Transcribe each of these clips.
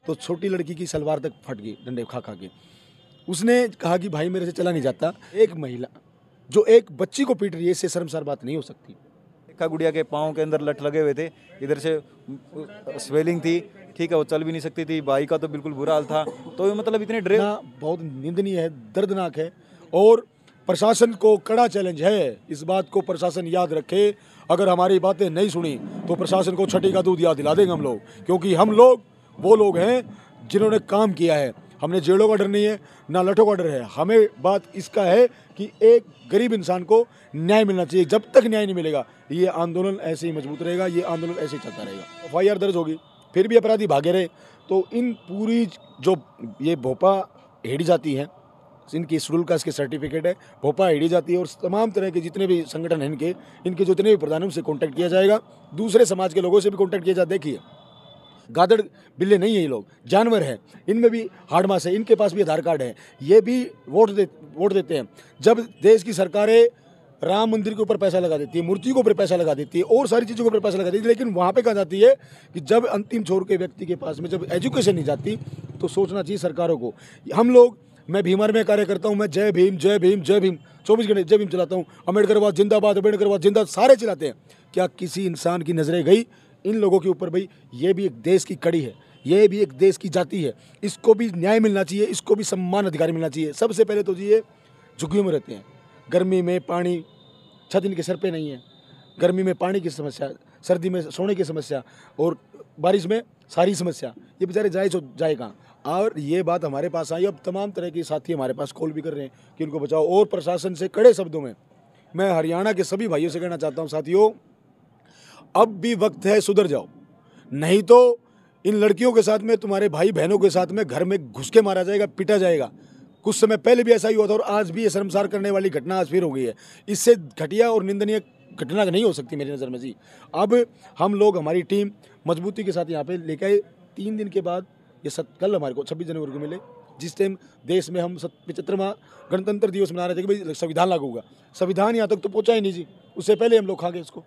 तो छोटी लड़की की सलवार तक फट गई डंडे खा खा के। उसने कहा कि भाई मेरे से चला नहीं जाता। एक महिला जो एक बच्ची को पीट रही है, इससे शर्मसार बात नहीं हो सकती। देखा गुड़िया के पाँव के अंदर लट लगे हुए थे, इधर से स्वेलिंग थी, ठीक है, वो चल भी नहीं सकती थी। भाई का तो बिल्कुल बुरा हाल था। तो मतलब इतने डरे, बहुत निंदनीय है, दर्दनाक है। और प्रशासन को कड़ा चैलेंज है, इस बात को प्रशासन याद रखे। अगर हमारी बातें नहीं सुनी तो प्रशासन को छठी का दूध याद दिला देंगे हम लोग, क्योंकि हम लोग वो लोग हैं जिन्होंने काम किया है। हमने जेलों का डर नहीं है, ना लठों का डर है। हमें बात इसका है कि एक गरीब इंसान को न्याय मिलना चाहिए। जब तक न्याय नहीं मिलेगा ये आंदोलन ऐसे ही मजबूत रहेगा, ये आंदोलन ऐसे ही चलता रहेगा। FIR दर्ज होगी, फिर भी अपराधी भागे रहे तो इन पूरी जो ये भोपा हेड़ी जाती है, इनकी शेड्यूल कास्ट के सर्टिफिकेट है, भोपा हेड़ी जाती है और तमाम तरह के जितने भी संगठन हैं इनके जितने भी प्रधान उनसे कॉन्टैक्ट किया जाएगा। दूसरे समाज के लोगों से भी कॉन्टैक्ट किया जाए। देखिए गादड़ बिल्ले नहीं है, ये लोग जानवर हैं, इनमें भी हाड़ मास है, इनके पास भी आधार कार्ड है, ये भी वोट देते हैं। जब देश की सरकारें राम मंदिर के ऊपर पैसा लगा देती है, मूर्ति के ऊपर पैसा लगा देती है और सारी चीज़ों के ऊपर पैसा लगा देती है, लेकिन वहाँ पे कहा जाती है कि जब अंतिम छोर के व्यक्ति के पास में जब एजुकेशन नहीं जाती तो सोचना चाहिए सरकारों को। हम लोग, मैं भीमार में कार्य करता हूँ, मैं जय भीम जय भीम जय भीम 24 घंटे जय भीम चलाता हूँ। अम्बेडकरवाद जिंदाबाद, अम्बेडकरवाद जिंदाबाद सारे चलाते हैं। क्या किसी इंसान की नजरें गई इन लोगों के ऊपर? भाई ये भी एक देश की कड़ी है, ये भी एक देश की जाति है, इसको भी न्याय मिलना चाहिए, इसको भी सम्मान अधिकार मिलना चाहिए। सबसे पहले तो जी ये झुग्गियों में रहते हैं, गर्मी में पानी, छत इनके सर पे नहीं है, गर्मी में पानी की समस्या, सर्दी में सोने की समस्या और बारिश में सारी समस्या, ये बेचारे जाए कहाँ? और ये बात हमारे पास आई, अब तमाम तरह के साथी हमारे पास कॉल भी कर रहे हैं कि उनको बचाओ। और प्रशासन से कड़े शब्दों में मैं हरियाणा के सभी भाइयों से कहना चाहता हूँ, साथियों अब भी वक्त है, सुधर जाओ, नहीं तो इन लड़कियों के साथ में, तुम्हारे भाई बहनों के साथ में घर में घुस के मारा जाएगा, पीटा जाएगा। कुछ समय पहले भी ऐसा ही हुआ था और आज भी ये शर्मसार करने वाली घटना आज फिर हो गई है। इससे घटिया और निंदनीय घटना नहीं हो सकती मेरी नज़र में जी। अब हम लोग, हमारी टीम मजबूती के साथ यहाँ पे लेके आए। 3 दिन के बाद ये कल हमारे को 26 जनवरी को मिले, जिस टाइम देश में हम 75वां गणतंत्र दिवस मना रहे थे कि भाई संविधान लागू होगा। संविधान यहाँ तक तो पहुँचा ही नहीं जी, उससे पहले हम लोग खा गए इसको।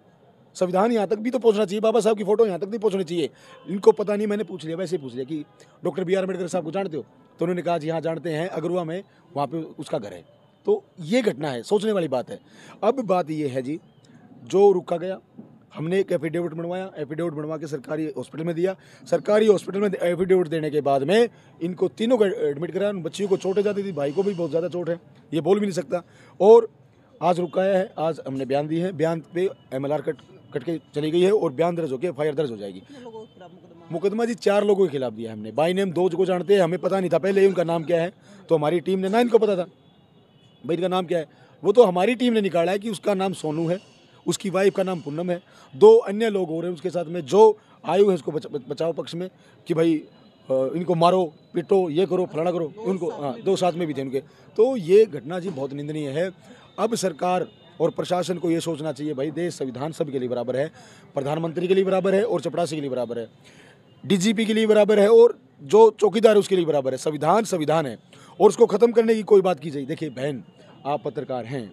संविधान यहाँ तक भी तो पहुँचना चाहिए, बाबा साहब की फोटो यहाँ तक भी पहुँचनी चाहिए। इनको पता नहीं, मैंने पूछ लिया, वैसे ही पूछ लिया कि डॉक्टर BR अम्बेडकर साहब को जानते हो? तो उन्होंने कहा जी हाँ जानते हैं, अगरुआ में वहाँ पे उसका घर है। तो ये घटना है, सोचने वाली बात है। अब बात ये है जी, जो रुका गया, हमने एक एफिडेविट बनवाया, एफिडेविट बनवा के सरकारी हॉस्पिटल में दिया। सरकारी हॉस्पिटल में एफिडेविट देने के बाद में इनको तीनों को एडमिट कराया। बच्चियों को चोटें जाती थी, भाई को भी बहुत ज़्यादा चोट है, ये बोल भी नहीं सकता। और आज रुकाया है, आज हमने बयान दिए हैं, बयान पे MLR कट के चली गई है और बयान दर्ज होकर FIR दर्ज हो जाएगी। मुकदमा जी 4 लोगों के खिलाफ दिया है हमने। बाई नेम 2 को जानते हैं, हमें पता नहीं था पहले उनका नाम क्या है, तो हमारी टीम ने, ना इनको पता था भाई इनका नाम क्या है, वो तो हमारी टीम ने निकाला है कि उसका नाम सोनू है, उसकी वाइफ का नाम पूनम है। 2 अन्य लोग हो रहे हैं उसके साथ में जो आयु है उसको बचाव पक्ष में कि भाई इनको मारो, पीटो, ये करो, फलाना करो, उनको 2 साथ में भी थे उनके। तो ये घटना जी बहुत निंदनीय है। अब सरकार और प्रशासन को ये सोचना चाहिए भाई, देश संविधान सबके लिए बराबर है, प्रधानमंत्री के लिए बराबर है और चपरासी के लिए बराबर है, DGP के लिए बराबर है और जो चौकीदार है उसके लिए बराबर है। संविधान संविधान है और उसको ख़त्म करने की कोई बात की जाए। देखिए बहन, आप पत्रकार हैं,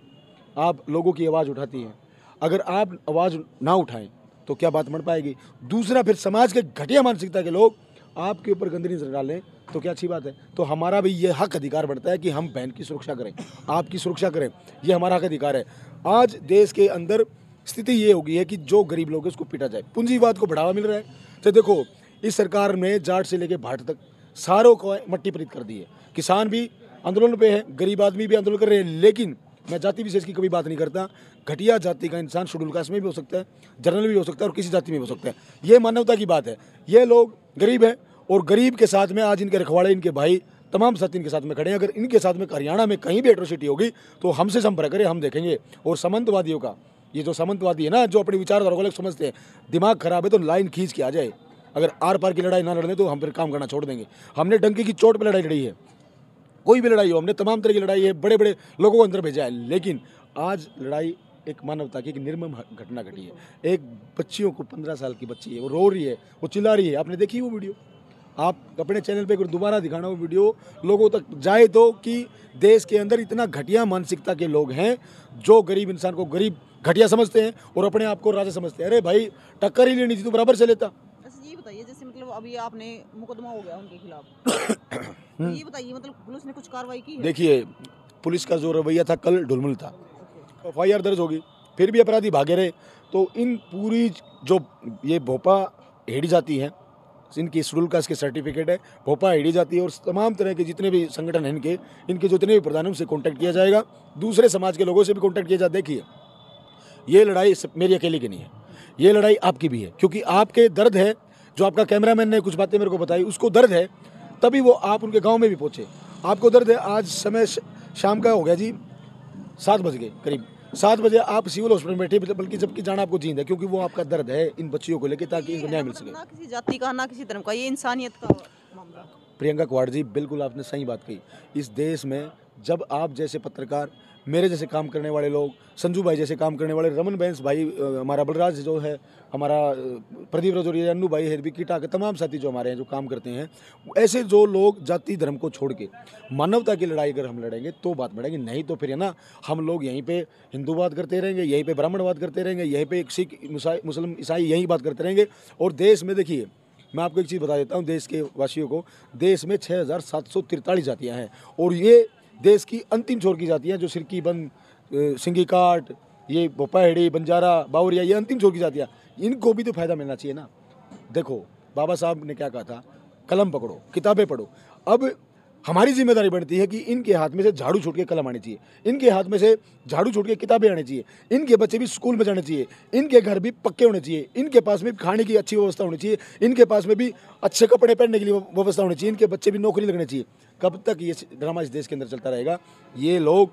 आप लोगों की आवाज़ उठाती हैं, अगर आप आवाज़ ना उठाएं तो क्या बात बढ़ पाएगी? दूसरा, फिर समाज के घटिया मानसिकता के लोग आपके ऊपर गंदगी नजर डालें तो क्या अच्छी बात है? तो हमारा भी ये हक अधिकार बढ़ता है कि हम बहन की सुरक्षा करें, आपकी सुरक्षा करें, ये हमारा हक अधिकार है। आज देश के अंदर स्थिति ये हो गई है कि जो गरीब लोग हैं उसको पीटा जाए, पूंजीवाद को बढ़ावा मिल रहा है। तो देखो इस सरकार ने जाट से लेकर भाट तक सारों को मट्टी परीत कर दी है। किसान भी आंदोलन पे है, गरीब आदमी भी आंदोलन कर रहे हैं, लेकिन मैं जाति विशेष की कभी बात नहीं करता। घटिया जाति का इंसान शेड्यूल कास्ट में भी हो सकता है, जनरल भी हो सकता है और किसी जाति में भी हो सकता है, ये मानवता की बात है। ये लोग गरीब हैं और गरीब के साथ में आज इनके रखवाड़े, इनके भाई, तमाम साथी इनके साथ में खड़े हैं। अगर इनके साथ में हरियाणा में कहीं भी एट्रोसिटी होगी तो हमसे संपर्क करें, हम देखेंगे। और सामंतवादियों का, ये जो सामंतवादी है ना, जो अपनी विचारधारा को अलग समझते हैं, दिमाग खराब है तो लाइन खींच के आ जाए। अगर आर पार की लड़ाई ना लड़ने तो हम फिर काम करना छोड़ देंगे। हमने डंके की चोट पर लड़ाई लड़ी है, कोई भी लड़ाई हो, हमने तमाम तरह की लड़ाई है, बड़े बड़े लोगों को अंदर भेजा है, लेकिन आज लड़ाई एक मानवता की, एक निर्मम घटना घटी है। एक बच्चियों को, 15 साल की बच्ची है, वो रो रही है, वो चिल्ला रही है। आपने देखी वो वीडियो? आप अपने चैनल पे अगर दोबारा दिखाना वो वीडियो लोगों तक जाए तो, कि देश के अंदर इतना घटिया मानसिकता के लोग हैं जो गरीब इंसान को गरीब घटिया समझते हैं और अपने आप को राजा समझते हैं। अरे भाई टक्कर ही लेनी थी तो बराबर से लेता। बताइए, जैसे मतलब अभी आपने मुकदमा हो गया उनके खिलाफ, तो ये बताइए मतलब पुलिस ने कुछ कार्रवाई की है? देखिए, पुलिस का जो रवैया था कल ढुलमुल था। एफआईआर दर्ज होगी, फिर भी अपराधी भागे रहे, तो इन पूरी जो ये भोपा हेड़ी जाती है, इनकी शेड्यूल कास्ट के सर्टिफिकेट है, भोपा हेड़ी जाती है और तमाम तरह के जितने भी संगठन हैं इनके जितने भी प्रधान हैं उनसे कॉन्टैक्ट किया जाएगा, दूसरे समाज के लोगों से भी कॉन्टैक्ट किया जाए। देखिए, ये लड़ाई मेरी अकेले की नहीं है, ये लड़ाई आपकी भी है, क्योंकि आपके दर्द है, जो आपका कैमरामैन ने कुछ बातें मेरे को बताई, उसको दर्द है, तभी वो आप उनके गांव में भी पहुंचे। आपको दर्द है, आज समय शाम का हो गया जी 7 बज गए, करीब 7 बजे आप सिविल हॉस्पिटल में बैठे, बल्कि जबकि जाना आपको जींद है, क्योंकि वो आपका दर्द है इन बच्चियों को लेकर, ताकि इनको न्याय मिल सके। ना किसी जाति का, ना किसी धर्म का, ये इंसानियत का मामला। प्रियंका क्वाड जी, बिल्कुल आपने सही बात कही। इस देश में जब आप जैसे पत्रकार, मेरे जैसे काम करने वाले लोग, संजू भाई जैसे काम करने वाले, रमन बैंस भाई, हमारा बलराज जो है, हमारा प्रदीप रजौरिया, अन्नू भाई है, विकीटा के तमाम साथी जो हमारे हैं, जो काम करते हैं, ऐसे जो लोग जाति धर्म को छोड़ के मानवता की लड़ाई अगर हम लड़ेंगे तो बात बढ़ेगी, नहीं तो फिर है ना, हम लोग यहीं पे हिंदूवाद करते रहेंगे, यहीं पे ब्राह्मणवाद करते रहेंगे, यहीं पे सिख मुस्लिम ईसाई यही बात करते रहेंगे। और देश में देखिए, मैं आपको एक चीज़ बता देता हूँ, देश के वासियों को, देश में 6743 जातियाँ हैं, और ये देश की अंतिम छोर की जातियाँ, जो सिरकी बंद, सिंगी काट, ये भोपाहेड़ी, बंजारा, बावरिया, ये अंतिम छोर की जातियाँ, इनको भी तो फायदा मिलना चाहिए ना। देखो, बाबा साहब ने क्या कहा था, कलम पकड़ो, किताबें पढ़ो। अब हमारी जिम्मेदारी बनती है कि इनके हाथ में से झाड़ू छूट के कलम आनी चाहिए, इनके हाथ में से झाड़ू छूट के किताबें आनी चाहिए, इनके बच्चे भी स्कूल में जाने चाहिए, इनके घर भी पक्के होने चाहिए, इनके पास में खाने की अच्छी व्यवस्था होनी चाहिए, इनके पास में भी अच्छे कपड़े पहनने के लिए व्यवस्था होनी चाहिए, इनके बच्चे भी नौकरी लगनी चाहिए। कब तक ये ड्रामा इस देश के अंदर चलता रहेगा? ये लोग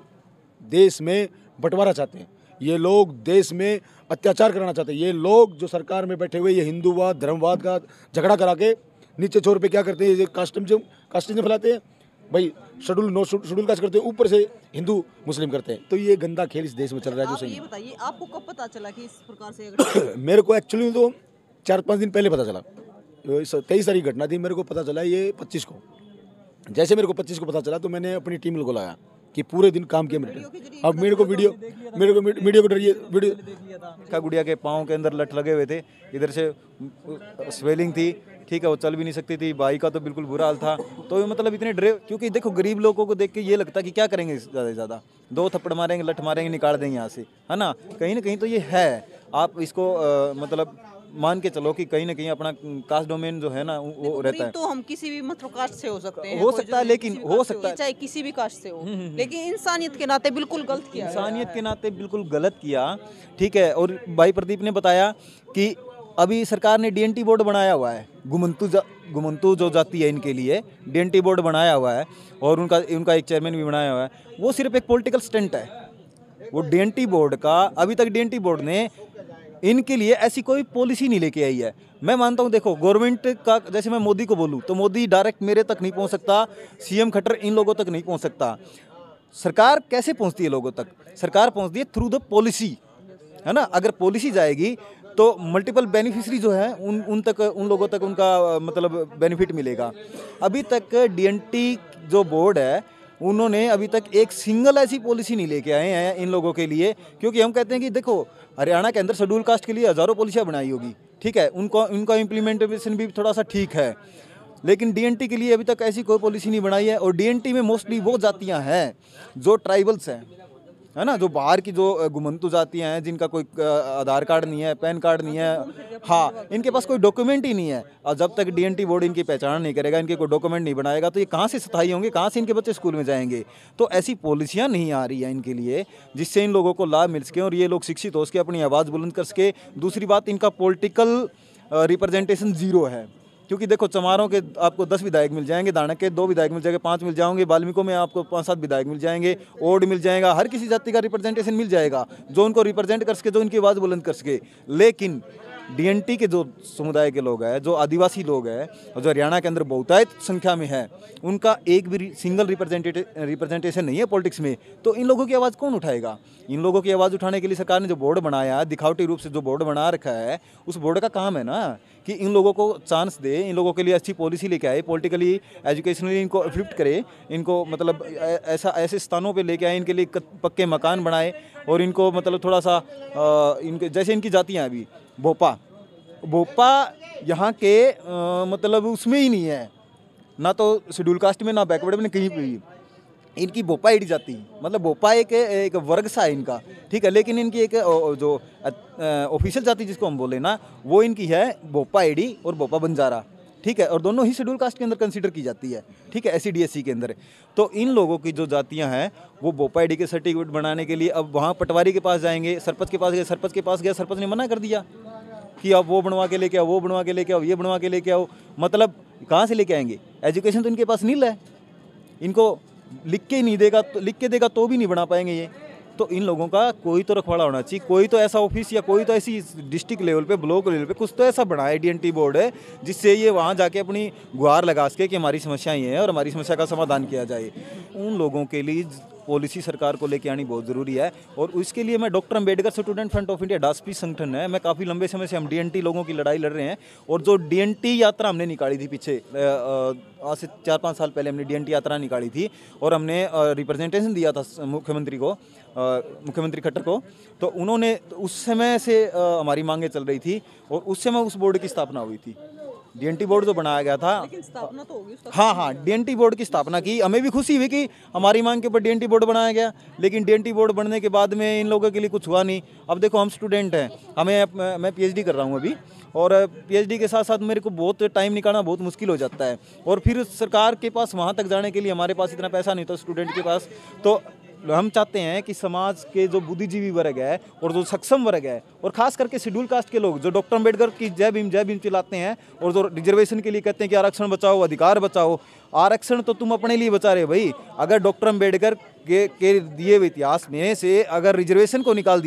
देश में बंटवारा चाहते हैं, ये लोग देश में अत्याचार कराना चाहते हैं, ये लोग जो सरकार में बैठे हुए ये हिंदूवाद धर्मवाद का झगड़ा करा के नीचे छोर पे क्या करते हैं, ये कास्टिज्म फैलाते हैं भाई, शेड्यूल कास्ट करते हैं, ऊपर से हिंदू मुस्लिम करते हैं। तो ये गंदा खेल इस देश में चल रहा है। जो सही ये बताइए, आपको कब पता चला कि इस प्रकार से अगर मेरे को एक्चुअली तो 4-5 दिन पहले पता चला, 23 तारीख घटना थी, मेरे को पता चला ये 25 को। जैसे मेरे को 25 को पता चला तो मैंने अपनी टीम को लाया कि पूरे दिन काम किया मेरे। अब मेरे को वीडियो को डरिए वीडियो का गुड़िया के पाँव के अंदर लठ लगे हुए थे, इधर से स्वेलिंग थी, ठीक है, वो चल भी नहीं सकती थी, भाई का तो बिल्कुल बुरा हाल था। तो मतलब इतने डरे, क्योंकि देखो गरीब लोगों को देख के ये लगता है कि क्या करेंगे, ज़्यादा से ज़्यादा 2 थप्पड़ मारेंगे, लठ मारेंगे, निकाल देंगे यहाँ से, है ना। कहीं ना कहीं तो ये है, आप इसको मतलब मान के चलो कि कहीं ना कहीं अपना कास्ट डोमेन जो है ना वो रहता है। तो हम किसी भी मतलब कास्ट से हो सकते हैं, हो सकता है, लेकिन हो सकता है चाहे किसी भी कास्ट से हो, लेकिन इंसानियत के नाते बिल्कुल गलत किया, इंसानियत के नाते बिल्कुल गलत किया, ठीक है। और भाई प्रदीप ने बताया कि अभी सरकार ने डीएनटी बोर्ड बनाया हुआ है, गुमंतु जो जाति है इनके लिए डीएनटी बोर्ड बनाया हुआ है, और उनका एक चेयरमैन भी बनाया हुआ है। वो सिर्फ एक पॉलिटिकल स्टंट है, वो डीएनटी बोर्ड का, अभी तक डीएनटी बोर्ड ने इनके लिए ऐसी कोई पॉलिसी नहीं लेके आई है। मैं मानता हूँ, देखो गवर्नमेंट का, जैसे मैं मोदी को बोलूँ तो मोदी डायरेक्ट मेरे तक नहीं पहुँच सकता, सीएम खट्टर इन लोगों तक नहीं पहुँच सकता। सरकार कैसे पहुँचती है लोगों तक? सरकार पहुँचती है थ्रू द पॉलिसी, है ना। अगर पॉलिसी जाएगी तो मल्टीपल बेनिफिशरी जो है उन लोगों तक उनका मतलब बेनिफिट मिलेगा। अभी तक डीएनटी जो बोर्ड है उन्होंने अभी तक एक सिंगल ऐसी पॉलिसी नहीं लेके आए हैं इन लोगों के लिए, क्योंकि हम कहते हैं कि देखो हरियाणा के अंदर शेड्यूल कास्ट के लिए हज़ारों पॉलिसियाँ बनाई होगी, ठीक है, उनका इम्प्लीमेंटेशन भी थोड़ा सा ठीक है, लेकिन डीएनटी के लिए अभी तक ऐसी कोई पॉलिसी नहीं बनाई है। और डीएनटी में मोस्टली वो जातियाँ हैं जो ट्राइबल्स हैं, है ना, जो बाहर की जो गुमंतु जातियाँ हैं, जिनका कोई आधार कार्ड नहीं है, पैन कार्ड नहीं है, हाँ, इनके पास कोई डॉक्यूमेंट ही नहीं है। और जब तक डीएनटी बोर्ड इनकी पहचान नहीं करेगा, इनके कोई डॉक्यूमेंट नहीं बनाएगा, तो ये कहाँ से स्थायी होंगे, कहाँ से इनके बच्चे स्कूल में जाएंगे? तो ऐसी पॉलिसियाँ नहीं आ रही हैं इनके लिए जिससे इन लोगों को लाभ मिल सके और ये लोग शिक्षित हो सके, अपनी आवाज़ बुलंद कर सके। दूसरी बात, इनका पॉलिटिकल रिप्रेजेंटेशन ज़ीरो है, क्योंकि देखो चमारों के आपको 10 विधायक मिल जाएंगे, दानक के 2 विधायक मिल जाएंगे, 5 मिल जाएंगे, वाल्मीकि में आपको 5-7 विधायक मिल जाएंगे, ओड मिल जाएगा, हर किसी जाति का रिप्रेजेंटेशन मिल जाएगा जो उनको रिप्रेजेंट कर सके, जो उनकी आवाज़ बुलंद कर सके। लेकिन डीएनटी के जो समुदाय के लोग हैं, जो आदिवासी लोग हैं और जो हरियाणा के अंदर बहुतायत संख्या में है, उनका एक भी सिंगल रिप्रेजेंटेशन नहीं है पॉलिटिक्स में। तो इन लोगों की आवाज़ कौन उठाएगा? इन लोगों की आवाज़ उठाने के लिए सरकार ने जो बोर्ड बनाया है, दिखावटी रूप से जो बोर्ड बना रखा है, उस बोर्ड का काम है ना कि इन लोगों को चांस दे, इन लोगों के लिए अच्छी पॉलिसी लेके आए, पॉलिटिकली एजुकेशनली इनको अपलिफ्ट करे, इनको मतलब ऐसे स्थानों पे लेके आए, इनके लिए पक्के मकान बनाए और इनको मतलब थोड़ा सा इनके जैसे इनकी जातियाँ अभी भोपा भोपा यहाँ के मतलब उसमें ही नहीं है, ना तो शेड्यूल कास्ट में ना बैकवर्ड में कहीं पे भी। इनकी भोपा आईडी जाती है, मतलब भोपा एक वर्ग सा है इनका, ठीक है। लेकिन इनकी एक जो ऑफिशियल जाति जिसको हम बोले ना, वो इनकी है भोपा आईडी और भोपा बंजारा, ठीक है। और दोनों ही शेड्यूल कास्ट के अंदर कंसीडर की जाती है, ठीक है, SC/SC के अंदर। तो इन लोगों की जो जातियां हैं वो भोपा आईडी के सर्टिफिकेट बनाने के लिए अब वहाँ पटवारी के पास जाएंगे, सरपंच के पास गए, सरपंच के पास गया, सरपंच ने मना कर दिया कि आप वो बनवा के लेके आओ, वो बनवा के लेके आओ, ये बनवा के लेके आओ। मतलब कहाँ से लेके आएंगे? एजुकेशन तो इनके पास नील है, इनको लिख के ही नहीं देगा, तो लिख के देगा तो भी नहीं बना पाएंगे ये। तो इन लोगों का कोई तो रखवाड़ा होना चाहिए, कोई तो ऐसा ऑफिस या कोई तो ऐसी डिस्ट्रिक्ट लेवल पे, ब्लॉक लेवल पे कुछ तो ऐसा बनाए DNT बोर्ड है, जिससे ये वहाँ जाके अपनी गुहार लगा सके कि हमारी समस्या ये है और हमारी समस्या का समाधान किया जाए। उन लोगों के लिए पॉलिसी सरकार को लेके आनी बहुत ज़रूरी है। और उसके लिए मैं doctor Ambedkar student front of India, डास्पी संगठन है, मैं काफ़ी लंबे समय से हम DNT लोगों की लड़ाई लड़ रहे हैं। और जो DNT यात्रा हमने निकाली थी पीछे, आज से 4-5 साल पहले हमने DNT यात्रा निकाली थी और हमने रिप्रेजेंटेशन दिया था मुख्यमंत्री को, मुख्यमंत्री खट्टर को। तो उन्होंने उस समय से हमारी मांगें चल रही थी और उस समय उस बोर्ड की स्थापना हुई थी। DNT बोर्ड जो बनाया गया था, लेकिन स्थापना तो होगी उसका। हाँ, DNT बोर्ड की स्थापना की। हमें भी खुशी हुई कि हमारी मांग के ऊपर DNT बोर्ड बनाया गया, लेकिन DNT बोर्ड बनने के बाद में इन लोगों के लिए कुछ हुआ नहीं। अब देखो, हम स्टूडेंट हैं, मैं PhD कर रहा हूँ अभी, और PhD के साथ साथ मेरे को बहुत टाइम निकालना बहुत मुश्किल हो जाता है। और फिर सरकार के पास वहाँ तक जाने के लिए हमारे पास इतना पैसा नहीं था स्टूडेंट के पास। तो हम चाहते हैं कि समाज के जो बुद्धिजीवी वर्ग है और जो सक्षम वर्ग है, और खास करके शेड्यूल कास्ट के लोग जो डॉक्टर अम्बेडकर की जय भीम चिल्लाते हैं और जो रिजर्वेशन के लिए कहते हैं कि आरक्षण बचाओ, अधिकार बचाओ। आरक्षण तो तुम अपने लिए बचा रहे भाई। अगर डॉक्टर अम्बेडकर के दिए हुए इतिहास में से अगर रिजर्वेशन को निकाल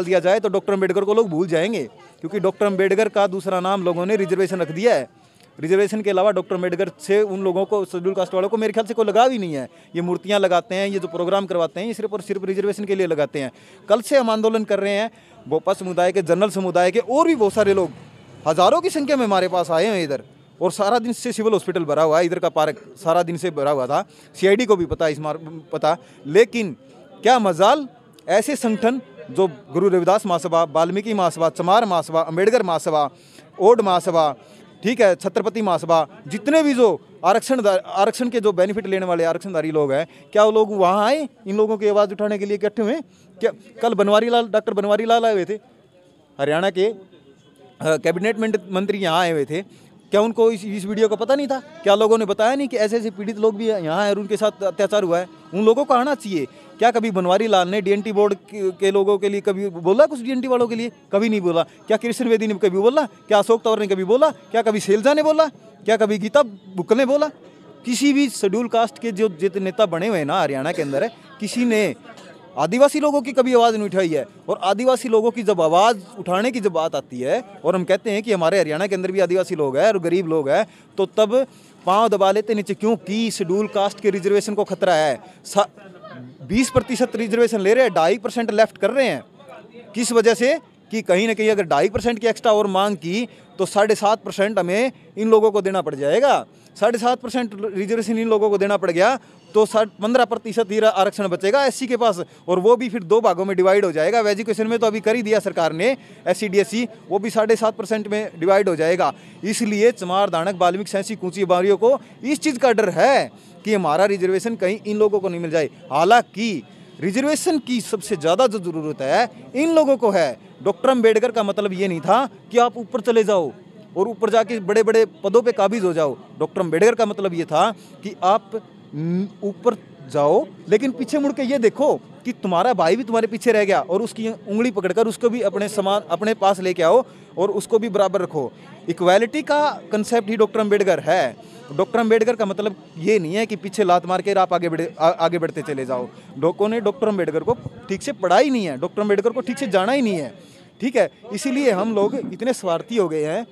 दिया जाए तो डॉक्टर अम्बेडकर को लोग भूल जाएंगे, क्योंकि डॉक्टर अम्बेडकर का दूसरा नाम लोगों ने रिजर्वेशन रख दिया है। रिजर्वेशन के अलावा डॉक्टर अम्बेडकर से उन लोगों को, शेड्यूल कास्ट वालों को मेरे ख्याल से कोई लगाव ही नहीं है। ये मूर्तियां लगाते हैं, ये जो प्रोग्राम करवाते हैं, ये सिर्फ और सिर्फ रिजर्वेशन के लिए लगाते हैं। कल से हम आंदोलन कर रहे हैं, भोपा समुदाय के, जनरल समुदाय के और भी बहुत सारे लोग हज़ारों की संख्या में हमारे पास आए हैं इधर। और सारा दिन से सिविल हॉस्पिटल भरा हुआ है, इधर का पार्क सारा दिन से भरा हुआ था। CID को भी पता, लेकिन क्या मजाल ऐसे संगठन जो गुरु रविदास महासभा, वाल्मीकि महासभा, चमार महासभा, अम्बेडकर महासभा, ओड महासभा, ठीक है, छत्रपति महासभा, जितने भी जो आरक्षण के जो बेनिफिट लेने वाले आरक्षणधारी लोग हैं, क्या वो लोग वहाँ आए इन लोगों की आवाज़ उठाने के लिए इकट्ठे हुए? क्या कल डॉक्टर बनवारी लाल आए हुए थे, हरियाणा के कैबिनेट मंत्री यहाँ आए हुए थे, क्या उनको इस वीडियो का पता नहीं था? क्या लोगों ने बताया नहीं कि ऐसे ऐसे पीड़ित लोग भी यहाँ हैं और उनके साथ अत्याचार हुआ है? उन लोगों को आना चाहिए। क्या कभी बनवारी लाल ने DNT बोर्ड के लोगों के लिए कभी बोला कुछ? DNT वालों के लिए कभी नहीं बोला। क्या कृष्ण बेदी ने कभी बोला? क्या अशोक तंवर ने कभी बोला? क्या कभी शैलजा ने बोला? क्या कभी गीता बुक्कल ने बोला? किसी भी शेड्यूल कास्ट के जो जितने नेता बने हुए हैं ना हरियाणा के अंदर, किसी ने आदिवासी लोगों की कभी आवाज़ नहीं उठाई है। और आदिवासी लोगों की जब आवाज़ उठाने की जब बात आती है और हम कहते हैं कि हमारे हरियाणा के अंदर भी आदिवासी लोग हैं और गरीब लोग हैं, तो तब पांव दबा लेते नीचे, क्योंकि शेड्यूल कास्ट के रिजर्वेशन को खतरा है। 20% रिजर्वेशन ले रहे हैं, 2.5% लेफ्ट कर रहे हैं। किस वजह से? कि कहीं ना कहीं अगर 2.5% की एक्स्ट्रा और मांग की तो 7.5% हमें इन लोगों को देना पड़ जाएगा। 7.5% रिजर्वेशन इन लोगों को देना पड़ गया तो 15% ही आरक्षण बचेगा SC के पास, और वो भी फिर 2 भागों में डिवाइड हो जाएगा। एजुकेशन में तो अभी कर ही दिया सरकार ने SC/DSC, वो भी 7.5% में डिवाइड हो जाएगा। इसलिए चमार, दानक, वाल्मीकि, सैंसी, कूची बारियों को इस चीज़ का डर है कि हमारा रिजर्वेशन कहीं इन लोगों को नहीं मिल जाए। हालांकि रिजर्वेशन की सबसे ज़्यादा जो ज़रूरत है इन लोगों को है। डॉक्टर अम्बेडकर का मतलब ये नहीं था कि आप ऊपर चले जाओ और ऊपर जाके बड़े बड़े पदों पे काबिज हो जाओ। डॉक्टर अम्बेडकर का मतलब ये था कि आप ऊपर जाओ, लेकिन पीछे मुड़ के ये देखो कि तुम्हारा भाई भी तुम्हारे पीछे रह गया और उसकी उंगली पकड़कर उसको भी अपने पास लेके आओ और उसको भी बराबर रखो। इक्वालिटी का कंसेप्ट ही डॉक्टर अम्बेडकर है। डॉक्टर अम्बेडकर का मतलब ये नहीं है कि पीछे लात मार के आप आगे बढ़ते चले जाओ। लोगों ने डॉक्टर अम्बेडकर को ठीक से पढ़ा ही नहीं है, डॉक्टर अम्बेडकर को ठीक से जाना ही नहीं है, ठीक है। इसीलिए हम लोग इतने स्वार्थी हो गए हैं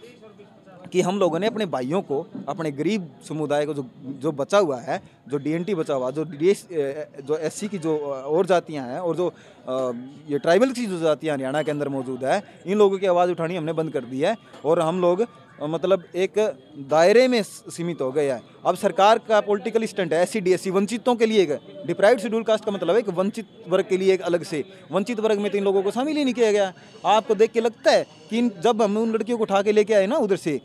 कि हम लोगों ने अपने भाइयों को, अपने गरीब समुदाय को जो बचा हुआ है, जो DNT बचा हुआ, जो SC की जो और जातियां हैं और जो ये ट्राइबल की जो जातियां हरियाणा के अंदर मौजूद है, इन लोगों की आवाज़ उठानी हमने बंद कर दी है। और हम लोग मतलब एक दायरे में सीमित हो गया है। अब सरकार का पॉलिटिकल स्टंट है SC DSC वंचितों के लिए डिप्राइव्ड शेड्यूल कास्ट का मतलब है कि वंचित वर्ग के लिए एक अलग से, वंचित वर्ग में 3 लोगों को शामिल ही नहीं किया गया। आपको देख के लगता है कि जब हम उन लड़कियों को उठा के लेके आए ना उधर से,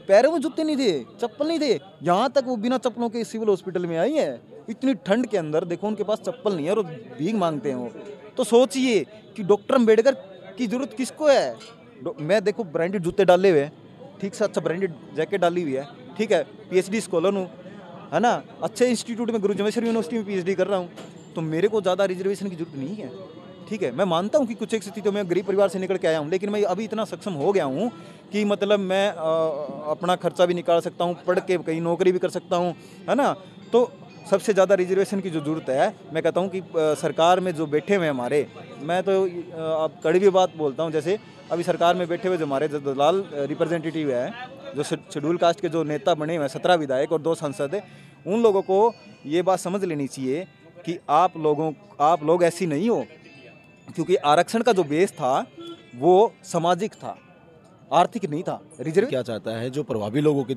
पैरों में जूते नहीं थे, चप्पल नहीं थे, यहाँ तक वो बिना चप्पलों के सिविल हॉस्पिटल में आई है। इतनी ठंड के अंदर देखो उनके पास चप्पल नहीं है और भीख मांगते हैं वो। तो सोचिए कि डॉक्टर अम्बेडकर की जरूरत किसको है। मैं देखो ब्रांडेड जूते डाले हुए हैं, ठीक से अच्छा ब्रांडेड जैकेट डाली हुई है, ठीक है, PhD स्कॉलर हूँ, है ना, अच्छे इंस्टीट्यूट में गुरु जमेश्वर यूनिवर्सिटी में PhD कर रहा हूँ, तो मेरे को ज़्यादा रिजर्वेशन की जरूरत नहीं है। ठीक है, मैं मानता हूँ कि कुछ एक स्थितियों में गरीब परिवार से निकल के आया हूँ, लेकिन मैं अभी इतना सक्षम हो गया हूँ कि मतलब मैं अपना खर्चा भी निकाल सकता हूँ, पढ़ के कहीं नौकरी भी कर सकता हूँ, है ना। तो सबसे ज़्यादा रिजर्वेशन की जो जरूरत है, मैं कहता हूँ कि सरकार में जो बैठे हुए हमारे, मैं तो अब कड़वी बात बोलता हूँ, जैसे अभी सरकार में बैठे हुए जो हमारे जो दलाल रिप्रेजेंटेटिव है, जो शेड्यूल कास्ट के जो नेता बने हुए हैं, 17 विधायक और 2 सांसद, उन लोगों को ये बात समझ लेनी चाहिए कि आप लोग ऐसी नहीं हो, क्योंकि आरक्षण का जो बेस था वो सामाजिक था, आर्थिक नहीं था। रिजर्व क्या चाहता है, जो प्रभावी लोगों के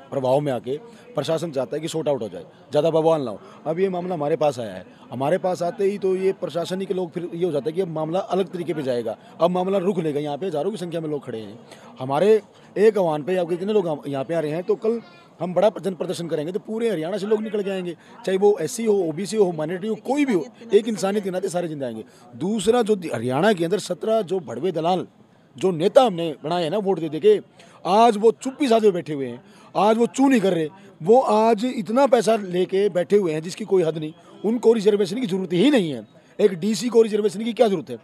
प्रभाव में आके प्रशासन चाहता है कि शॉर्ट आउट हो जाए, ज़्यादा बवाल ना हो। अब ये मामला हमारे पास आया है, हमारे पास आते ही तो ये प्रशासन ही के लोग फिर ये हो जाता है कि अब मामला अलग तरीके पे जाएगा, अब मामला रुक लेगा। यहाँ पे हज़ारों की संख्या में लोग खड़े हैं, हमारे एक आह्वान पे अब कितने लोग यहाँ पे आ रहे हैं, तो कल हम बड़ा जन प्रदर्शन करेंगे तो पूरे हरियाणा से लोग निकल के आएंगे, चाहे वो SC हो, OBC हो, माइनॉरिटी हो, कोई भी हो, एक इंसानियत के नाते सारे जिंदा आएंगे। दूसरा, जो हरियाणा के अंदर 17 जो भड़वे दलाल जो नेता हमने बनाए हैं ना वोट दे के, आज वो चुप्पी साधे बैठे हुए हैं, आज वो चू नहीं कर रहे, वो आज इतना पैसा लेके बैठे हुए हैं जिसकी कोई हद नहीं। उनको रिजर्वेशन की जरूरत ही नहीं है। एक DC को रिजर्वेशन की क्या जरूरत है,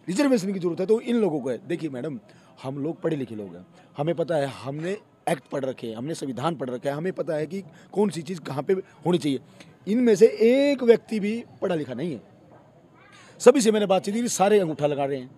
रिजर्वेशन की जरूरत है तो इन लोगों को है। देखिए मैडम, हम लोग पढ़े लिखे लोग हैं, हमें पता है, हमने एक्ट पढ़ रखे हैं, हमने संविधान पढ़ रखा है, हमें पता है कि कौन सी चीज़ कहाँ पे होनी चाहिए। इनमें से एक व्यक्ति भी पढ़ा लिखा नहीं है। सभी से मैंने बातचीत की, सारे अंगूठा लगा रहे हैं।